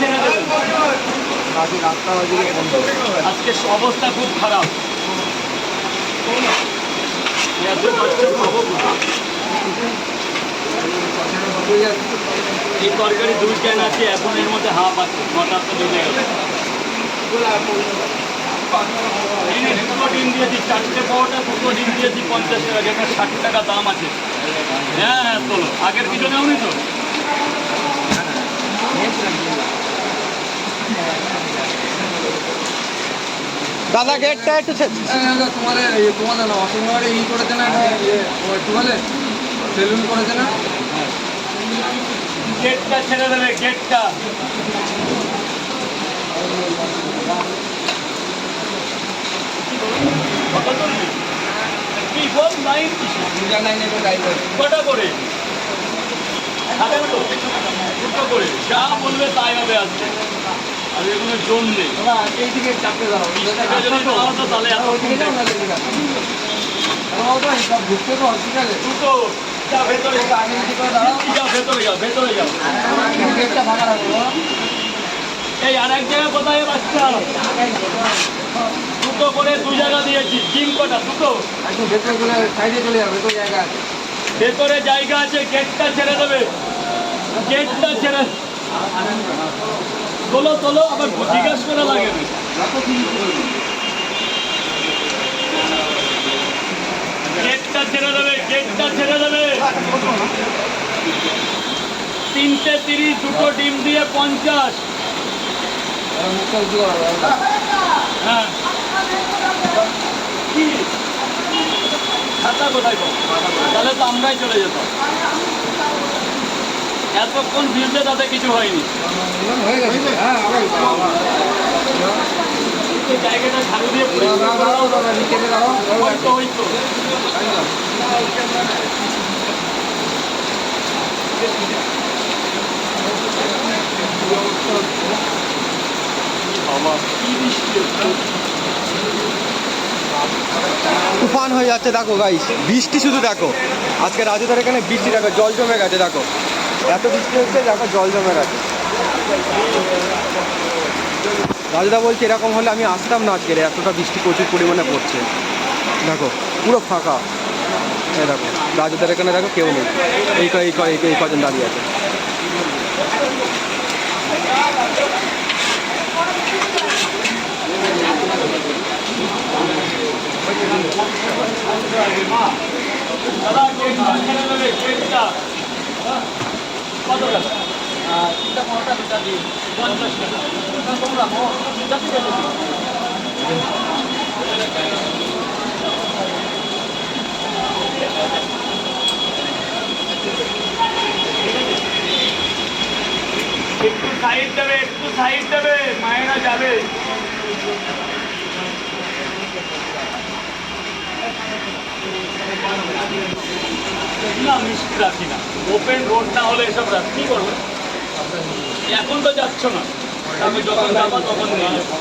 ছেড়ে দেবেন। আজকে অবস্থা খুব খারাপ। এই তরকারি 2 ক্যান আছে, এখন এর মধ্যে হাফ আছে, 9টা তো ঢুকে গেল। দুটো ডিম দিয়েছি, 4টে পাওয়াটা 2টো ডিম দিয়েছি 50 টাকা, যেটা 60 টাকা দাম আছে। হ্যাঁ হ্যাঁ তোলো, আগের কিছু নেওনি তো? দাদা গেটটা একটু তোমাদের না অসংখ্য করেছে না, একটু বলে সেলুন করেছে না, গেটটা ছেড়ে দেবে, গেটটা। কি বল লাইন কটা করে? দুটো করে, যা বলবে তাই হবে আজকে। আর এগুলো জোন নেই, এইদিকে চাপতে দাও, তাহলে ঢুকতে তো হসপিটালে দুটো যা ভেতরে যাও, ভেতরে যাও, ভেতরে যাও। গেটটা ফাঁকা রাখবো। এই আর এক জায়গায় কোথায় বাচ্চা? দুটো করে 2 জায়গা দিয়েছি। ডিম কটা? দুটো। একটু ভেতরে চলে সাইডে চলে যাবে, ভেতরে জায়গা আছে, ভেতরে জায়গা আছে, গেটটা ছেড়ে দেবে, গেটটা ছেড়ে তোলো তোলো। আবার জিজ্ঞাসা করা লাগে না। গেটটা ছেড়ে দেবে, গেটটা ছেড়ে দেবে। 3টে 30, দুটো ডিম দিয়ে 50। মুখটা উঁচু করা হবে। হ্যাঁ কি খাতা কোথায় পাবো? তাহলে তো আমরাই চলে যেতাম। এতক্ষণ ভিড়তে তাতে কিছু হয়নি। হয়ে গেছে, হ্যাঁ জায়গাটা ঝাড়ু দিয়ে নিচে দাও, হয়তো হয়তো তুফান হয়ে যাচ্ছে দেখো গাইস, বৃষ্টি শুধু দেখো। আজকে রাজুদার এখানে বৃষ্টি দেখো, জল জমে গেছে দেখো, এত বৃষ্টি হচ্ছে দেখো, জল জমে গেছে। রাজুদা বলছে এরকম হলে আমি আসতাম না আজকের, এতটা বৃষ্টি প্রচুর পরিমাণে পড়ছে। দেখো পুরো ফাঁকা। এই দেখো রাজুদার এখানে দেখো কেউ নেই, এই কজন দাঁড়িয়ে আছে। দাদা গেটটা ছেড়ে দেবে, গেটটা কত টাকা? 50 টাকা। একটু সাইড দেবে, একটু সাইড দেবে, মায়েরা যাবে। না মিষ্টি রাখি না, ওপেন রোড না হলে এসব রাখি কি করবে? এখন তো যাচ্ছ না, আমি যখন যাবো তখন নিয়ে যাবো।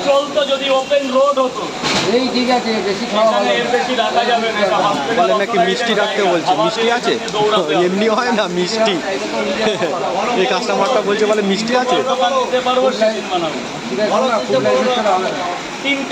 চলতো যদি ওপেন রোড হতো। এই ঠিক আছে, বেশি খাওয়া এর বেশি রাখা যাবে না। বলে নাকি মিষ্টি রাখতে বলছে, মিষ্টি আছে? এমনি হয় না মিষ্টি। এই কাস্টমারটা বলছে বলে মিষ্টি আছে। দোকান দিতে পারবো, সেদিন বানাবো। ঠিক আছে, 3টে